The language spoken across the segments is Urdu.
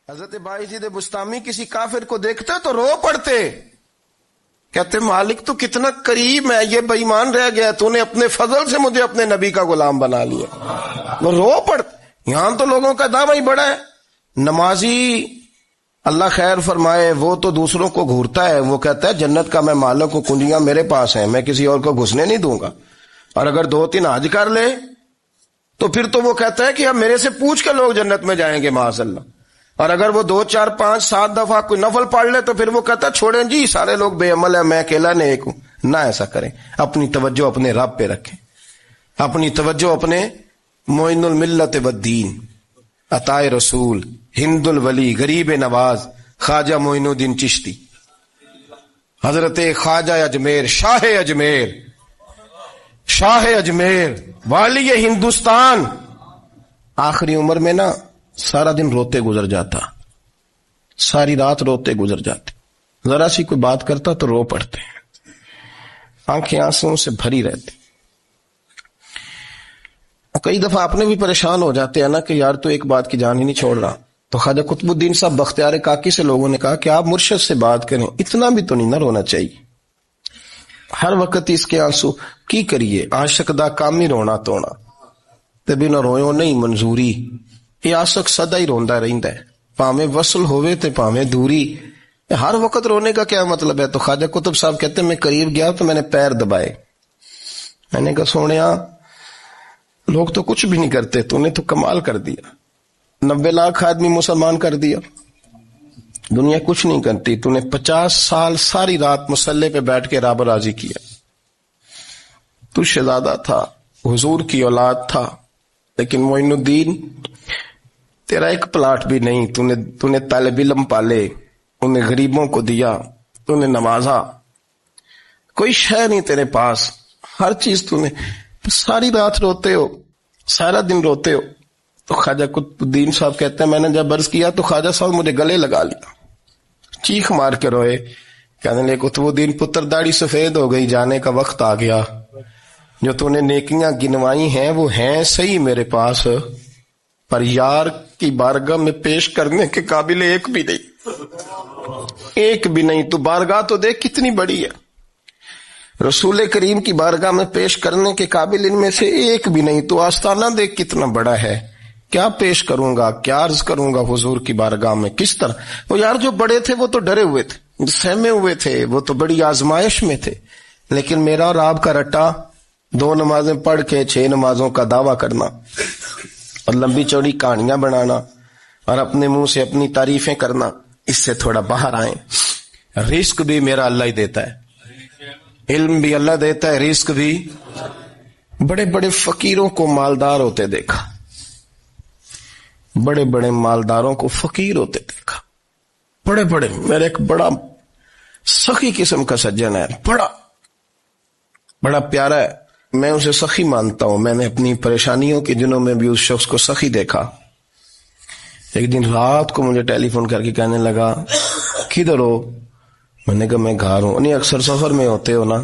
حضرت باعزید بستامی کسی کافر کو دیکھتے تو رو پڑتے، کہتے مالک تو کتنا قریب ہے، یہ بے ایمان رہ گیا، تو نے اپنے فضل سے مجھے اپنے نبی کا غلام بنا لیا۔ وہ رو پڑتے۔ یہاں تو لوگوں کا دعویٰ ہی بڑا ہے۔ نمازی اللہ خیر فرمائے وہ تو دوسروں کو گھورتا ہے، وہ کہتا ہے جنت کا میں مالک ہوں، کنجیاں میرے پاس ہیں، میں کسی اور کو گھسنے نہیں دوں گا۔ اور اگر 2-3 حج کر لے تو پھر تو وہ کہتا ہے کہ اب میرے سے پوچھ کے لوگ جنت میں جائیں گے معاذ اللہ۔ اور اگر وہ 2 4 5 7 دفعہ کوئی نفل پڑھ لے تو پھر وہ کہتا ہے چھوڑیں جی سارے لوگ بے عمل ہیں، میں اکیلا نیک ہوں۔ نہ ایسا کریں، اپنی توجہ اپنے رب پہ رکھیں، اپنی توجہ اپنے معین الملت والدین، عطا رسول، ہند الولی، غریب نواز، خواجہ معین الدین چشتی، حضرت خواجہ اجمیر، شاہ اجمیر، والی ہندوستان، آخری عمر میں نا سارا دن روتے گزر جاتا، ساری رات روتے گزر جاتے، ذرا سی کوئی بات کرتا تو رو پڑتے، آنکھیں آنسوں سے بھری رہتی۔ کئی دفعہ اپنے بھی پریشان ہو جاتے ہیں نا کہ یار تو ایک بات کی جان ہی نہیں چھوڑ رہا، تو خواجہ قطب الدین صاحب بختیار کاکی سے لوگوں نے کہا کہ آپ مرشد سے بات کریں، اتنا بھی تو نہیں نہ رونا چاہیے، ہر وقت اس کے آنسو کی کریے، عاشق دا کام ہی رونا تونا تے بنا رویوں نہیں منظوری، یہ عاشق سدا ہی روندا رہندا ہے، پاویں وصل ہوئے تے پاویں دوری، ہر وقت رونے کا کیا مطلب ہے؟ تو خواجہ قطب صاحب کہتے ہیں میں قریب گیا تو میں نے پیر دبائے، میں نے کہا سونیا لوگ تو کچھ بھی نہیں کرتے، تو نے تو کمال کر دیا، 90 لاکھ آدمی مسلمان کر دیا، دنیا کچھ نہیں کرتی، تو نے 50 سال ساری رات مسلح پہ بیٹھ کے رب راضی کیا، تو شہزادہ تھا، حضور کی اولاد تھا، لیکن معین الدین تیرا ایک پلاٹ بھی نہیں، تو نے طالب علم پالے، انہیں غریبوں کو دیا، تو نے نوازا، کوئی شے نہیں تیرے پاس، ہر چیز تو نے، ساری رات روتے ہو، سارا دن روتے ہو۔ تو خواجہ قطب الدین صاحب کہتے ہیں میں نے جب عرض کیا تو خواجہ صاحب مجھے گلے لگا لیا، چیخ مار کے روئے، کہنے لگے قطب الدین پتر داڑھی سفید ہو گئی، جانے کا وقت آ گیا، جو تو نے نیکیاں گنوائی ہیں وہ ہیں صحیح میرے پاس، پر یار کی بارگاہ میں پیش کرنے کے قابل ایک بھی نہیں، تو بارگاہ تو دیکھ کتنی بڑی ہے، رسول کریم کی بارگاہ میں پیش کرنے کے قابل ان میں سے ایک بھی نہیں، تو آستانہ دیکھ کتنا بڑا ہے، کیا پیش کروں گا، کیا عرض کروں گا حضور کی بارگاہ میں، کس طرح؟ وہ یار جو بڑے تھے وہ تو ڈرے ہوئے تھے، سہمے ہوئے تھے، وہ تو بڑی آزمائش میں تھے، لیکن میرا اور آپ کا رٹا 2 نمازیں پڑھ کے 6 نمازوں کا دعویٰ کرنا اور لمبی چوڑی کہانیاں بنانا اور اپنے منہ سے اپنی تعریفیں کرنا، اس سے تھوڑا باہر آئیں۔ رزق بھی میرا اللہ ہی دیتا ہے، علم بھی اللہ دیتا ہے، رزق بھی۔ بڑے بڑے فقیروں کو مالدار ہوتے دیکھا، بڑے بڑے مالداروں کو فقیر ہوتے دیکھا، بڑے بڑے، میرے ایک بڑا سخی قسم کا سجن ہے، بڑا پیارا ہے، میں اسے سخی مانتا ہوں، میں نے اپنی پریشانیوں کے دنوں میں بھی اس شخص کو سخی دیکھا۔ ایک دن رات کو مجھے ٹیلی فون کر کے کہنے لگا کدھر ہو؟ میں نے کہا میں گھر ہوں۔ نہیں اکثر سفر میں ہوتے ہو نا؟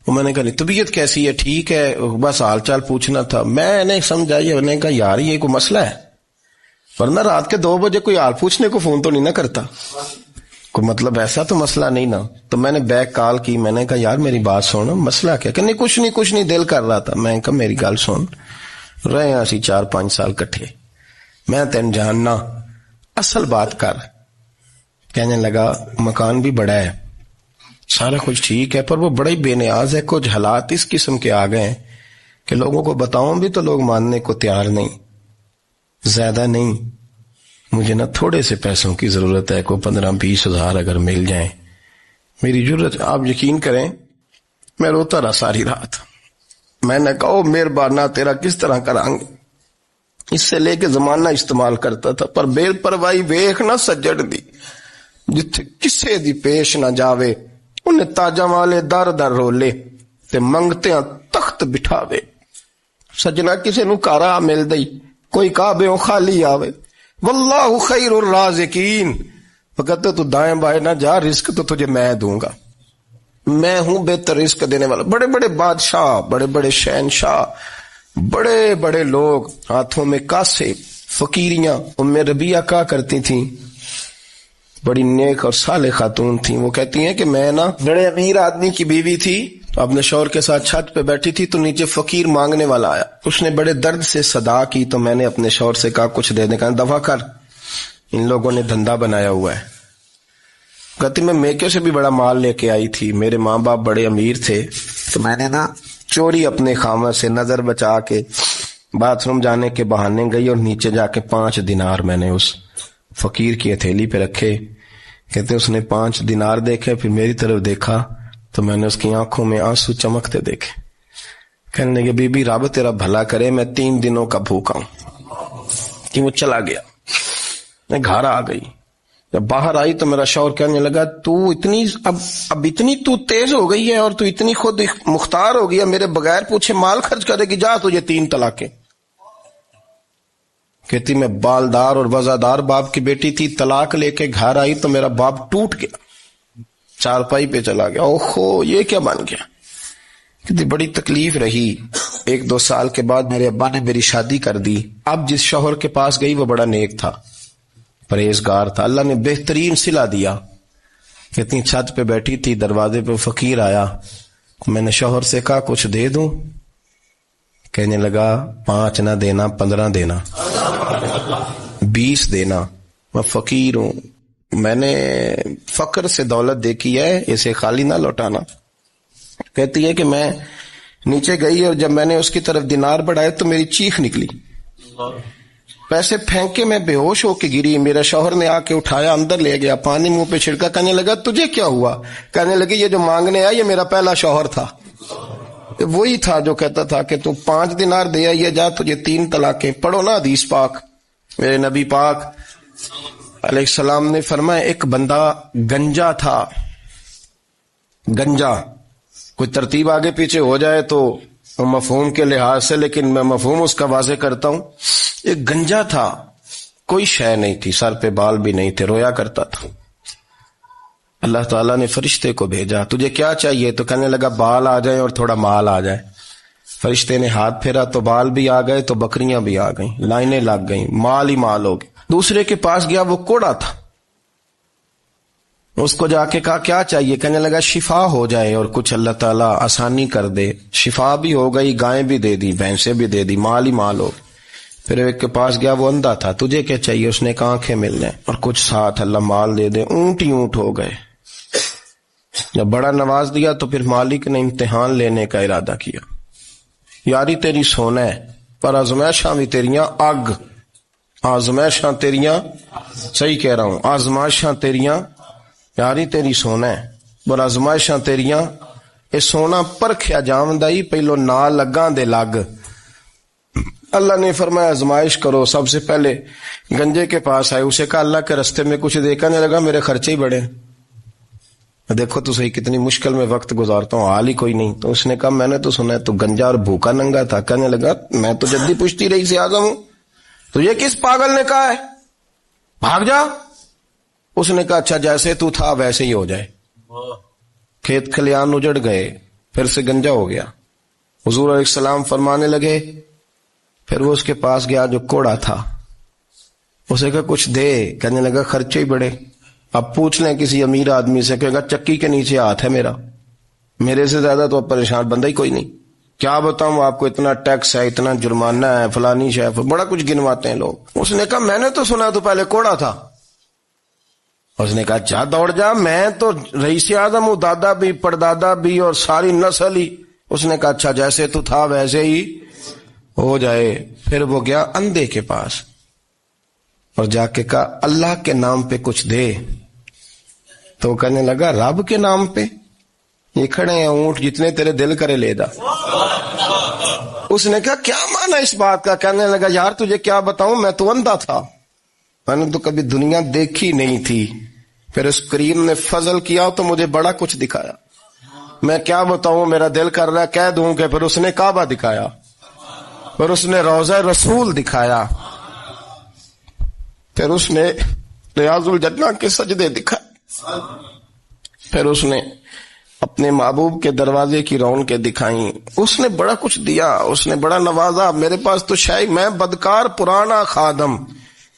میں نے کہا نہیں، طبیعت کیسی ہے؟ ٹھیک ہے، بس حال چال پوچھنا تھا۔ میں نے سمجھائی، میں نے کہا یار یہ کوئی مسئلہ ہے، ورنہ رات کے 2 بجے کوئی حال پوچھنے کو فون تو نہیں نہ کرتا، کوئی مطلب ایسا تو مسئلہ نہیں نا؟ تو میں نے بیک کال کی، میں نے کہا یار میری بات سن، مسئلہ کیا؟ کہ نہیں کچھ نہیں دل کر رہا تھا۔ میں نے کہا میری گل سن، رہے ہیں اسی 4-5 سال کٹھے، میں تین جاننا، اصل بات کر۔ کہنے لگا مکان بھی بڑا ہے، سارا کچھ ٹھیک ہے، پر وہ بڑا ہی بے نیاز ہے، کچھ حالات اس قسم کے آ گئے ہیں کہ لوگوں کو بتاؤں بھی تو لوگ ماننے کو تیار نہیں، زیادہ نہیں، مجھے نا تھوڑے سے پیسوں کی ضرورت ہے، کوئی 15-20 ہزار اگر مل جائیں، میری ضرورت۔ آپ یقین کریں میں روتا رہا ساری رات۔ میں نے کہا مہربانہ تیرا کس طرح کریں گے، اس سے لے کے زمانہ استعمال کرتا تھا، پر بے پرواہی ویکھ نہ سجڑ دی، جتھے کسے دی پیش نہ جاوے، انہیں تاجاں والے در در رولے تے منگتیاں تخت بٹھاوے۔ سجنا کسے نو کارا مل دئی، کوئی کعبے خالی آوے، واللہ خیر الرازقین، فقط تو دائیں بائیں نہ جا، رزق تو تجھے میں دوں گا، میں ہوں بہتر رزق دینے والا۔ بڑے بڑے بادشاہ، بڑے بڑے شہنشاہ، بڑے بڑے لوگ، ہاتھوں میں کاسے، فقیریاں ام ربیہ کہا کرتی تھیں، بڑی نیک اور صالح خاتون تھیں، وہ کہتی ہیں کہ میں نا بڑے امیر آدمی کی بیوی تھی، اپنے شوہر کے ساتھ چھت پہ بیٹھی تھی تو نیچے فقیر مانگنے والا آیا، اس نے بڑے درد سے صدا کی تو میں نے اپنے شوہر سے کہا کچھ دے دیں، کہا دفع کر، ان لوگوں نے دھندا بنایا ہوا ہے۔ کہتی میں میکے سے بھی بڑا مال لے کے آئی تھی، میرے ماں باپ بڑے امیر تھے تو میں نے نا چوری اپنے خامہ سے نظر بچا کے باتھ روم جانے کے بہانے گئی اور نیچے جا کے 5 دینار میں نے اس فقیر کی ہتھیلی پہ رکھے۔ کہتے اس نے 5 دینار دیکھے، پھر میری طرف دیکھا تو میں نے اس کی آنکھوں میں آنسو چمکتے دیکھے۔ کہنے لگے بی بی رب تیرا بھلا کرے، میں 3 دنوں کا بھوکا ہوں۔ کہ وہ چلا گیا، میں گھر آ گئی، جب باہر آئی تو میرا شوہر کہنے لگا تو اتنی اب اتنی تو تیز ہو گئی ہے اور تو اتنی خود مختار ہو گئی ہے، میرے بغیر پوچھے مال خرچ کرے گی، جا تجھے 3 طلاقیں۔ کہتی میں بالدار اور وزادار باپ کی بیٹی تھی، طلاق لے کے گھر آئی تو میرا باپ ٹوٹ گیا، چارپائی پہ چلا گیا، اوہو یہ کیا بن گیا۔ کہتی بڑی تکلیف رہی، 1-2 سال کے بعد میرے ابا نے میری شادی کر دی۔ اب جس شوہر کے پاس گئی وہ بڑا نیک تھا، پرہیزگار تھا، اللہ نے بہترین صلہ دیا۔ کہتی چھت پہ بیٹھی تھی، دروازے پہ فقیر آیا، میں نے شوہر سے کہا کچھ دے دوں، کہنے لگا 5 نہ دینا، 15 دینا، 20 دینا، میں فقیر ہوں، میں نے فقر سے دولت دیکھی ہے، اسے خالی نہ لوٹانا۔ کہتی ہے کہ میں نیچے گئی اور جب میں نے اس کی طرف دینار بڑھائے تو میری چیخ نکلی، پیسے پھینک کے میں بے ہوش ہو کے گری، میرا شوہر نے آ کے اٹھایا، اندر لے گیا، پانی منہ پہ چھڑکا، کہنے لگا تجھے کیا ہوا؟ کہنے لگے یہ جو مانگنے آیا یہ میرا پہلا شوہر تھا، وہی تھا جو کہتا تھا کہ تو 5 دینار دے آئیے، جا تجھے 3 طلاقیں۔ پڑھو نا حدیث پاک، میرے نبی پاک علیہ السلام نے فرمایا ایک بندہ گنجا تھا، گنجا، کوئی ترتیب آگے پیچھے ہو جائے تو مفہوم کے لحاظ سے، لیکن میں مفہوم اس کا واضح کرتا ہوں، ایک گنجا تھا، کوئی شے نہیں تھی، سر پہ بال بھی نہیں تھے، رویا کرتا تھا۔ اللہ تعالیٰ نے فرشتے کو بھیجا، تجھے کیا چاہیے؟ تو کہنے لگا بال آ جائیں اور تھوڑا مال آ جائے۔ فرشتے نے ہاتھ پھیرا تو بال بھی آ گئے تو بکریاں بھی آ گئیں، لائنیں لگ گئیں، مال ہی مال ہو گئے۔ دوسرے کے پاس گیا، وہ کوڑا تھا، اس کو جا کے کہا کیا چاہیے؟ کہنے لگا شفا ہو جائے اور کچھ اللہ تعالیٰ آسانی کر دے۔ شفا بھی ہو گئی، گائیں بھی دے دی، بھینسیں بھی دے دی، مال ہی مال ہو۔ پھر ایک کے پاس گیا، وہ اندھا تھا، تجھے کیا چاہیے؟ اس نے کہا آنکھیں مل جائیں اور کچھ ساتھ اللہ مال دے دے۔ اونٹ ہی اونٹ ہو گئے۔ جب بڑا نواز دیا تو پھر مالک نے امتحان لینے کا ارادہ کیا، یاری تیری سونا ہے پر آزمائشاں بھی تیریاں اگ، آزمائشاں تیریاں، صحیح کہہ رہا ہوں، آزمائشاں تیریاں، یاری تیری سونا ہے پر آزمائشاں تیریاں، اے سونا پرکھیا جاندائی پہلو نہ لگاں دے لگ۔ اللہ نے فرمایا آزمائش کرو۔ سب سے پہلے گنجے کے پاس آئے، اسے کہا اللہ کے رستے میں کچھ دے، کہنے لگا میرے خرچے ہی بڑے، دیکھو تو صحیح کتنی مشکل میں وقت گزارتا ہوں، حال ہی کوئی نہیں۔ تو اس نے کہا میں نے تو سنا ہے تو گنجا اور بھوکا ننگا تھا۔ کہنے لگا میں تو جدی پشتی رئیس اعظم ہوں، تو یہ کس پاگل نے کہا ہے بھاگ جا؟ اس نے کہا اچھا جیسے تو تھا ویسے ہی ہو جائے۔ کھیت کھلیان اجڑ گئے، پھر سے گنجا ہو گیا۔ حضور علیہ السلام فرمانے لگے، پھر وہ اس کے پاس گیا جو کوڑا تھا، اسے کہا کچھ دے، کہنے لگا خرچے ہی بڑے۔ اب پوچھ لیں کسی امیر آدمی سے، کہے گا چکی کے نیچے ہاتھ ہے میرا، میرے سے زیادہ تو اب پریشان بندہ ہی کوئی نہیں، کیا بتاؤں آپ کو، اتنا ٹیکس ہے، اتنا جرمانہ ہے، فلانی شے، بڑا کچھ گنواتے ہیں لوگ۔ اس نے کہا میں نے تو سنا تو پہلے کوڑا تھا۔ اس نے کہا جا دوڑ جا، میں تو رئیس اعظم ہوں، دادا بھی پردادا بھی اور ساری نسل ہی۔ اس نے کہا اچھا جیسے تو تھا ویسے ہی ہو جائے۔ پھر وہ گیا اندھے کے پاس اور جا کے کہا اللہ کے نام پہ کچھ دے۔ تو کہنے لگا رب کے نام پہ؟ یہ کھڑے ہیں اونٹ، جتنے تیرے دل کرے لے دا۔ اس نے کہا کیا معنی اس بات کا؟ کہنے لگا یار تجھے کیا بتاؤں، میں تو اندھا تھا، میں نے تو کبھی دنیا دیکھی نہیں تھی، پھر اس کریم نے فضل کیا تو مجھے بڑا کچھ دکھایا، میں کیا بتاؤں، میرا دل کر رہا ہے کہہ دوں کہ پھر اس نے کعبہ دکھایا، پھر اس نے روضہ رسول دکھایا، پھر اس نے ریاض الجنہ کے سجدے دکھائے، پھر اس نے اپنے محبوب کے دروازے کی رونقیں دکھائیں. اس نے بڑا کچھ دیا, اس نے بڑا نوازا. میرے پاس تو شاید میں بدکار پرانا خادم,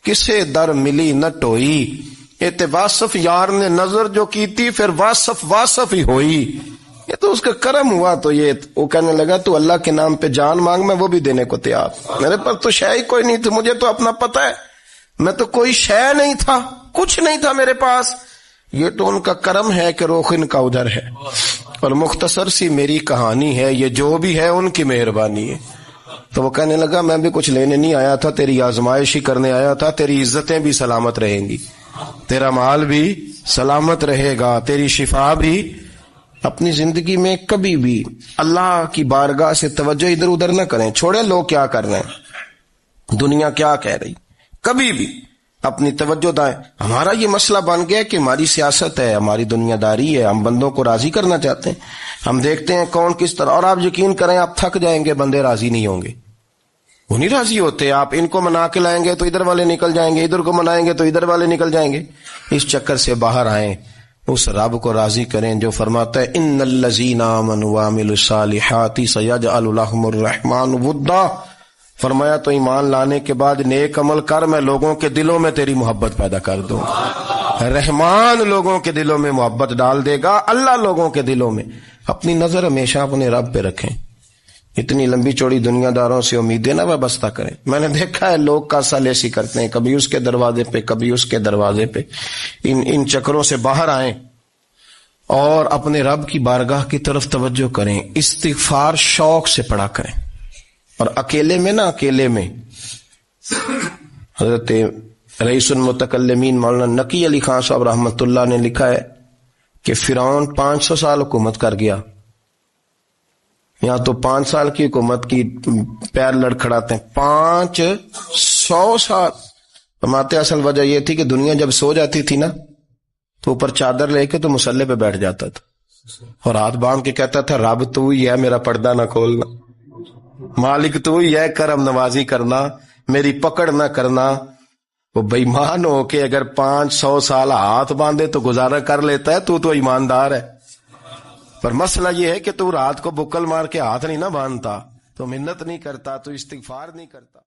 کسے در ملی نہ ٹوئی. ایت واصف یار نے نظر جو کی تھی, پھر واصف ہی ہوئی. یہ تو اس کا کرم ہوا. تو یہ وہ کہنے لگا تو اللہ کے نام پہ جان مانگ, میں وہ بھی دینے کو تیار. میرے پاس تو شے ہی کوئی نہیں تھی, مجھے تو اپنا پتہ ہے, میں تو کوئی شے نہیں تھا, کچھ نہیں تھا میرے پاس. یہ تو ان کا کرم ہے کہ رخ ان کا ادھر ہے. اور مختصر سی میری کہانی ہے, یہ جو بھی ہے ان کی مہربانی ہے. تو وہ کہنے لگا میں بھی کچھ لینے نہیں آیا تھا, تیری آزمائش ہی کرنے آیا تھا. تیری عزتیں بھی سلامت رہیں گی, تیرا مال بھی سلامت رہے گا, تیری شفا بھی. اپنی زندگی میں کبھی بھی اللہ کی بارگاہ سے توجہ ادھر ادھر نہ کریں. چھوڑیں لوگ کیا کر رہے ہیں, دنیا کیا کہہ رہی. کبھی بھی اپنی توجہ دائیں. ہمارا یہ مسئلہ بن گیا کہ ہماری سیاست ہے, ہماری دنیا داری ہے, ہم بندوں کو راضی کرنا چاہتے ہیں. ہم دیکھتے ہیں کون کس طرح, اور آپ یقین کریں آپ تھک جائیں گے, بندے راضی نہیں ہوں گے, وہ نہیں راضی ہوتے. آپ ان کو منا کے لائیں گے تو ادھر والے نکل جائیں گے, ادھر کو منائیں گے تو ادھر والے نکل جائیں گے. اس چکر سے باہر آئیں, اس رب کو راضی کریں جو فرماتا ہے ان الذین آمنوا وعملوا الصالحات سیجعل لهم الرحمن ودا. فرمایا تو ایمان لانے کے بعد نیک عمل کر, میں لوگوں کے دلوں میں تیری محبت پیدا کر دوں. رحمان لوگوں کے دلوں میں محبت ڈال دے گا, اللہ لوگوں کے دلوں میں. اپنی نظر ہمیشہ اپنے رب پہ رکھیں. اتنی لمبی چوڑی دنیا داروں سے امیدیں نہ وابستہ کریں. میں نے دیکھا ہے لوگ کاسا لیسی کرتے ہیں, کبھی اس کے دروازے پہ کبھی اس کے دروازے پہ. ان چکروں سے باہر آئیں اور اپنے رب کی بارگاہ کی طرف توجہ کریں. استغفار شوق سے پڑھا کریں. اور اکیلے میں نا, اکیلے میں حضرت رئیس المتکلمین مولانا نقی علی خان صاحب رحمۃ اللہ نے لکھا ہے کہ فرعون 500 سال حکومت کر گیا. یہاں تو 5 سال کی حکومت کی پیر لڑکھڑاتے ہیں, 500 سال. فرماتے اصل وجہ یہ تھی کہ دنیا جب سو جاتی تھی نا تو اوپر چادر لے کے تو مصلے پہ بیٹھ جاتا تھا اور ہاتھ باندھ کے کہتا تھا رب تو ہی ہے, میرا پردہ نہ کھولنا, مالک تو ہی ہے, کرم نوازی کرنا, میری پکڑ نہ کرنا. وہ بے ایمان ہو کے اگر 500 سال ہاتھ باندھے تو گزارا کر لیتا ہے, تو ایماندار ہے. پر مسئلہ یہ ہے کہ تو رات کو بکل مار کے ہاتھ نہیں نہ باندھتا, تو منت نہیں کرتا, تو استغفار نہیں کرتا.